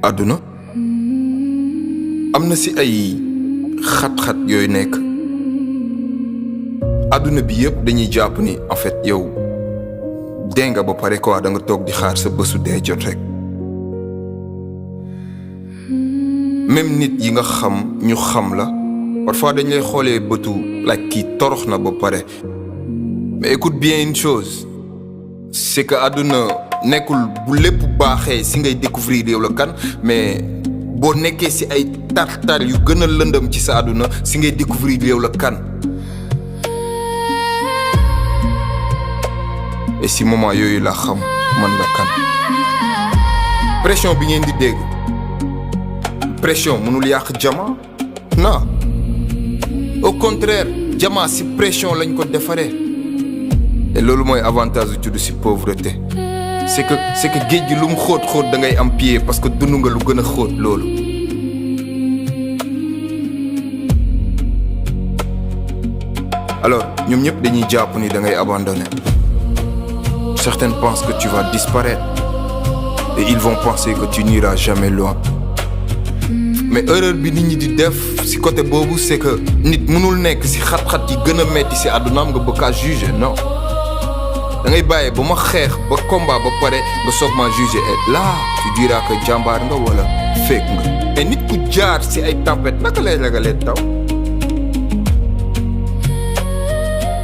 àdduna am na ci ay xat-xat yooyu nekk àdduna bi yëpp dañuy jàpp ni en fait yow dee nga ba pare quoi da nga toog di xaar sa bésu dee jot rek même nit yi nga xam ñu xam la parfois dañ lay xoolee bëtu like kii torox na ba pare mais écoute bien une chose c'est que àdduna nekkul bu lépp baaxee si ngay découvrir yow la kan mais boo nekkee si ay tar-tar yu gën a lëndëm ci sa àdduna si ngay découvrir yow la kan et si moment yooyu la xam man la kan pression bi ngeen di dégg pression mënul yàq jama non au contraire jama si pression lañ ko defaree et loolu mooy avantage du tudd si pauvreté c'est que géej gi lu mu xóot da ngay am pied parce que dund nga lu gën a xóot loolu alors ñoom ñëpp dañuy jàpp ni da ngay abandonner certains pensent que tu vas disparaître et ils vont penser que tu n'iras jamais loin mais erreur bi nit ñi di def ci côté boobu c'est que nit mënul nekk ci xat-xat yi gën a metti ci àddunaam nga bëgg a juger non da ngay bàyyi ba ma xeex ba combat ba pare nga soog ma juger et là tu diras que jàmbaar nga wala fekk nga et nit ku jaar ci ay tempête naka lay ragalee taw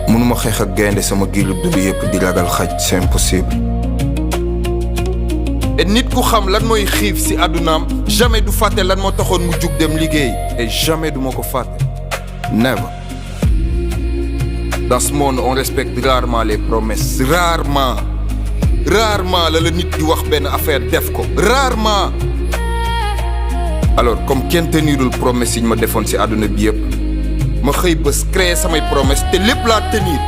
mënuma xeex ak gaynde sama giirub dund yëpp di ragal xaj c'est impossible et nit ku xam lan mooy xiif ci àddunaam jamais du fàtte lan moo taxoon mu jug dem liggéey et jamais du ma ko fàtte never dans ce monde on respecte rarement les promesses rarement la nit di wax benn affaire def ko rarement alors comme kenn tenirul promesse yi ñu ma defoon ci àdduna bi yëpp ma xëy bés créer samay promesse te lépp laa tenir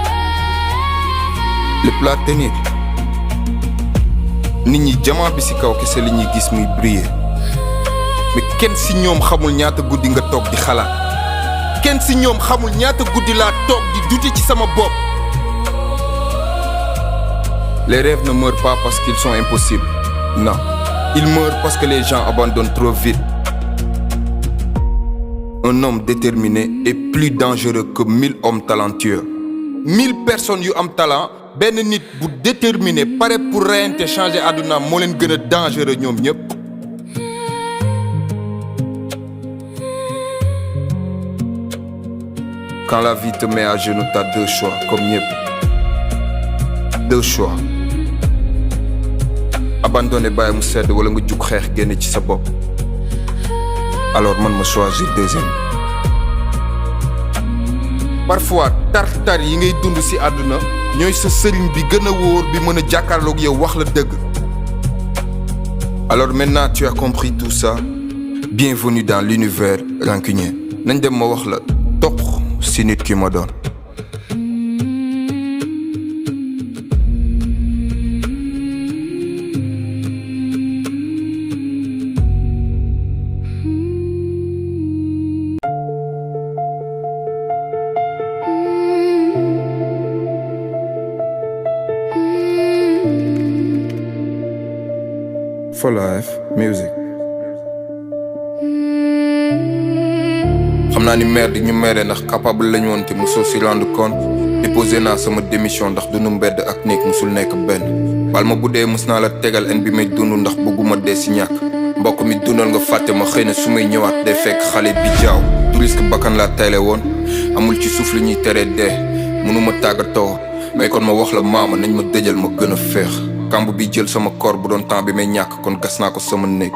nit ñi jamaa bi ci kaw kese li ñuy gis muy briller mais kenn ci ñoom xamul ñaata guddi nga toog di xalaat kenn ci ñoom xamul ñaata guddi laa toog di douter ci sama bopp. Les rêves ne meurent pas parce qu'ils sont impossibles non ils meurent parce que les gens abandonnent trop vite. Un homme déterminé est plus dangereux que 1000 hommes talentueux 1000 personnes yu am talent benn nit bu déterminé pare pour reyante changer àdduna moo leen gën a dangereux ñoom ñëpp. Quand la vie te met à genoux t'as deux choix comme ñëpp deux choix abandonner bàyyi mu sedd wala nga jug xeex génne ci sa bopp. Alors man ma choisir deuxième. Parfois tar-tar yi ngay dund ci àdduna ñooy sa sëriñ bi gën a wóor bi mën a jàkkaarloog yow wax la dëgg. Alors maintenant tu as compris tout ça bienvenue dans l'univers rancunier nañ dem ma wax la toq ci nit ki ma doon. For life music. xam naa ni maire di ñu mere ndax capable lañu woon te mosoo si rendre compte déposé naa sama démission ndax dunu mbedd ak néeg musul nekk benn bal ma bu dee mos naa la tegal en bi may dund ndax bëgguma dee si ñàkk mbokk mi dundal nga fàtte ma xëy na su may ñëwaat day fekk xale bi jaaw du risque bakkan laa tayle woon amul ci suuf li ñuy teree dee mënuma tàggatoo mais kon ma wax la maama nañ ma dëjal ma gën a féex kamb bi jël sama corps bu doon temps bi may ñàkk kon gas naa ko sama néeg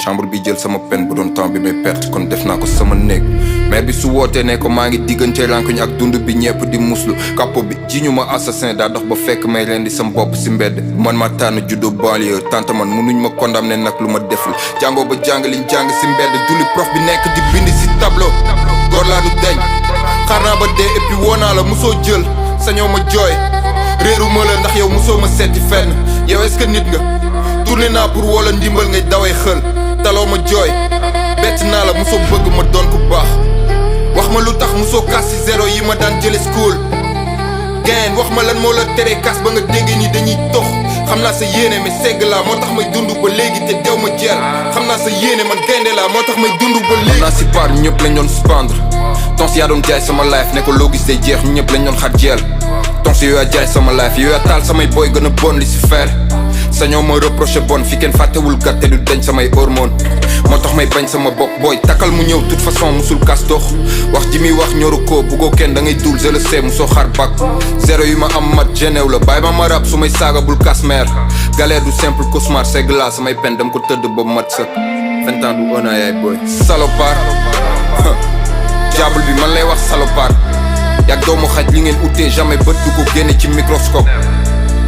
chambre bi jël sama peine bu doon temps bi may perte kon def naa ko sama néeg mais bi su wootee ne ko maa ngi diggante rankuñ ak dund bi ñepp di muslu capot bi ji ñu ma assassin daa dox ba fekk may rendi sama bopp si mbedd man ma tànn juddo banlieue tante man munuñ ma condamné nag lu ma deful jàngoo ba jàng liñ jàng si mbedd duli prof bi nekk di bind si tableau góor laa du deñ xaar naa ba dee et puis woo naa la musoo jël sañoo ma jooy réeru ma la ndax yow musoo ma seeti fenn yow est-ce que nit nga tourné naa pour woo la ndimbal ngay dawee xël taloo ma jooy bett naa la musoo bëgg ma doon ku baax wax ma lu tax musoo kaas si zéro yi ma daan jële school gain wax ma lan moo la tere kas ba nga dégg ni dañuy tox xam naa sa yéene mais segg laa moo tax may dund ba léegi te dew ma jeel xam naa sa yéene man gaynde laa moo tax may dund ba léegi. xam naa si part ñëpp lañ doon suspendre tons yaa doon jaay sama life ne ko loo gis day jeex ñëpp lañ doon xar jeel tons yow yaa jaay sama life yow yaa taal samay boy gën a bon li si fer sañoo ma reproché bon fi kenn fàttewul gàtte du dañ samay hormone moo tax may bañ sama bopp booy takkal mu ñëw toute façon musul kas dox wax ji muy wax ñoru ko buggoo kenn da ngay dul je le sais musoo xar bak zéro yu ma am mat genew la bàyyi ma rab su may saaga bul kas meer galère du simple cauchemar c'est glace samay pen dam ko tëdd ba mat sëkk 20 ans du on yaay booy salopard diable bi man lay wax salopard yàgg doomu xaj li ngeen utee jamais bët du ko génne ci microscope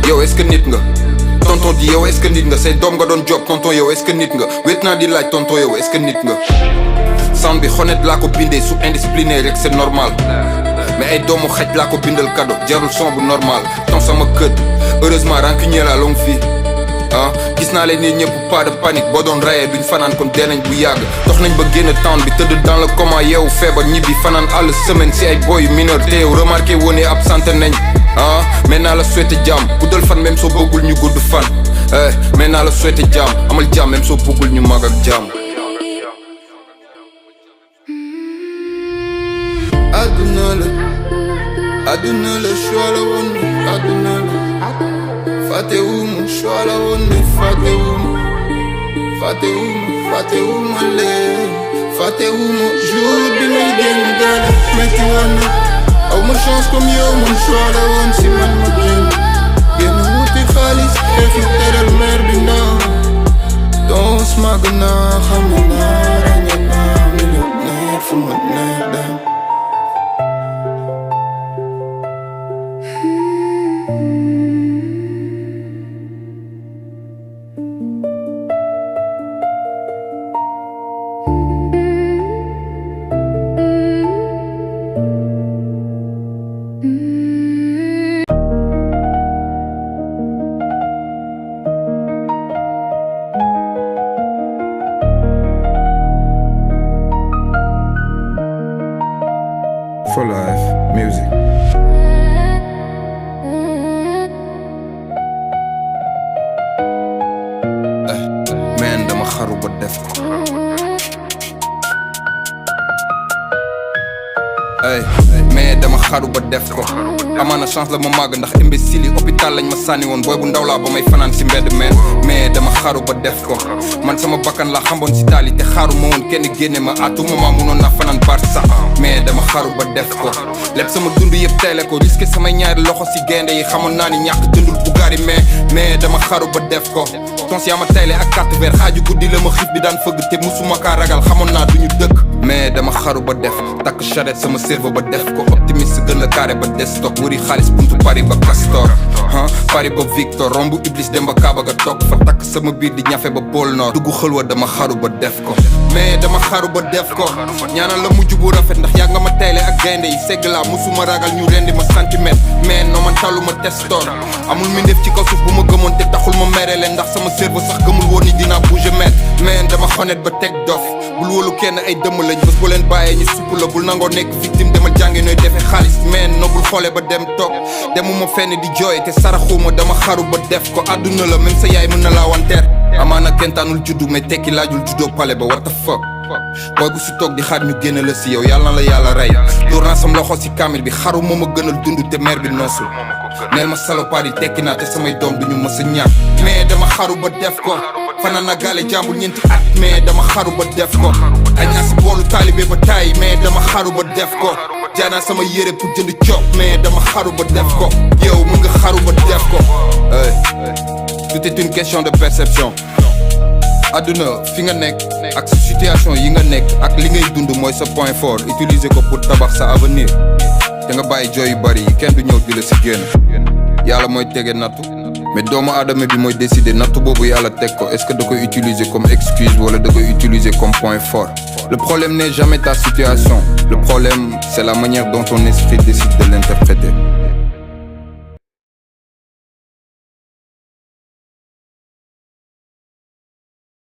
yow est-ce que nit nga tonton di yow est-ce que nit nga say doom nga doon job tonton yow est-ce que nit nga wét naa di laaj tonton yow est-ce que nit nga sound bi honnête laa ko bindee su indiscipliné rek c'est normal mais ay doomu xaj laa ko bindal cadeau jarul son bu normal ton sama kët heureusement rancunier la longue vie ah gis naa leen ni ñëpp pas de panique boo doon rayee duñ fanaan kon dee nañ bu yàgg dox nañ ba génn town bi tëdd dans le coma yeewu feebar ñibbi fanaan àll semaine si ay boy yu mineur te yow remarqué woon absenté nañ ah mais naa la souhaité jàmm guddal fan même soo bëggul ñu gudd fan mais naa la souhaité jàmm amal jàmm même soo bëggul ñu mag ak jàmm. Aduna la choix la woon aduna la fàttewuma choix la woon fàttewuma leen fàttewuma jour bi may génn gaale metti woon na aw ma chance comme yow man choix la woon si man ma génn wuti xaalis xeexi teral mer bi ndaw donc màgg naa xam naa ràññee naa millionnaire fu ma neex dem. For life, music. Man dama xaru ba def ko. mais dama xaru ba def ko. amaana chance la ma màgg ndax imbécile yi hôpital lañ ma sànni woon booy bu ndaw laa ba may fanaan si mbedd meen mais dama xaru ba def ko man sama bakkan laa xamboon si taal yi te xaaru ma woon kenn génne ma à tout moment munoon naa fanaan Barça mais dama xaru ba def ko lépp sama dund yëpp teyle ko risqué samay ñaari loxo si gaynde yi xamoon naa ni ñàkk dundul Bugatti mais dama xaru ba def ko tons yaa ma tayle ak carte vert xaaju guddi la ma xiif bi daan fëgg te musuma kaa ragal xamoon naa duñu dëkk mais dama xaru ba def takk charrette sama cerveau ba def ko optimiste gën la carré ba desktop wëri xaalis buntu Paris ba Castor Paris ba Victor romb Iblis dem ba Kaaba ga toog fa takk sama biir di ñafe ba pôle Nord dugg xëlwa dama xaru ba def ko mais dama xaru ba def ko ñaanal la mujj bu rafet ndax yàgg nga ma tayle ak gaynde yi segg laa musuma ragal ñu rendi ma centimètre mais noo man talu ma testoor amul mi def ci kaw suuf bu ma gëmoon te taxul ma mere leen ndax sama cerveau sax gëmul woon ni dinaa bouger mètre mais dama honnête ba teg dof bul wóolu kenn ay dëmm lañ bés bu leen bàyyee ñu supp la bul nangoo nekk victime demal jàngi nooy defee xaalis mais nobul xoole ba dem toog demuma fenn di jooy te saraxuma dama xaru ba def ko àdduna la même sa yaay mën na laa wanteer amaana kenn taanul juddu mais tekki laajul juddoo pale ba what the fuck booy bu si toog di xaar ñu génne la si yow yàlla na la yàlla rey dóor naa sam loxo si kaamil bi xaru moo ma gënal dund te mer bi noosul neel ma salopard yi tekki naa te samay doom duñu mës a ñàkk mais dama xaru ba def ko fanaan na gaale jàmbul ñeenti at mais dama xaru ba def ko añ naa si boolu taalibe ba taay mais dama xaru ba def ko jaay naa sama yére pour jënd coob mais dama xaru ba def ko yow mën nga xaru ba def ko tout est une question de perception adduna fi nga nekk ak sa situation yi nga nekk ak li ngay dund mooy sa point fort utiliser ko pour tabax sa avenir te nga bàyyi jooy yu bari yi kenn du ñëw di la si génn yàlla mooy tege nattu mais doomu aadama bi mooy décider nattu boobu yàlla teg ko est-ce que da koy utiliser comme excuse wala da koy utiliser comme point fort le problème n'est jamais ta situation le problème c'est la manière dont ton esprit décide de l'interpréter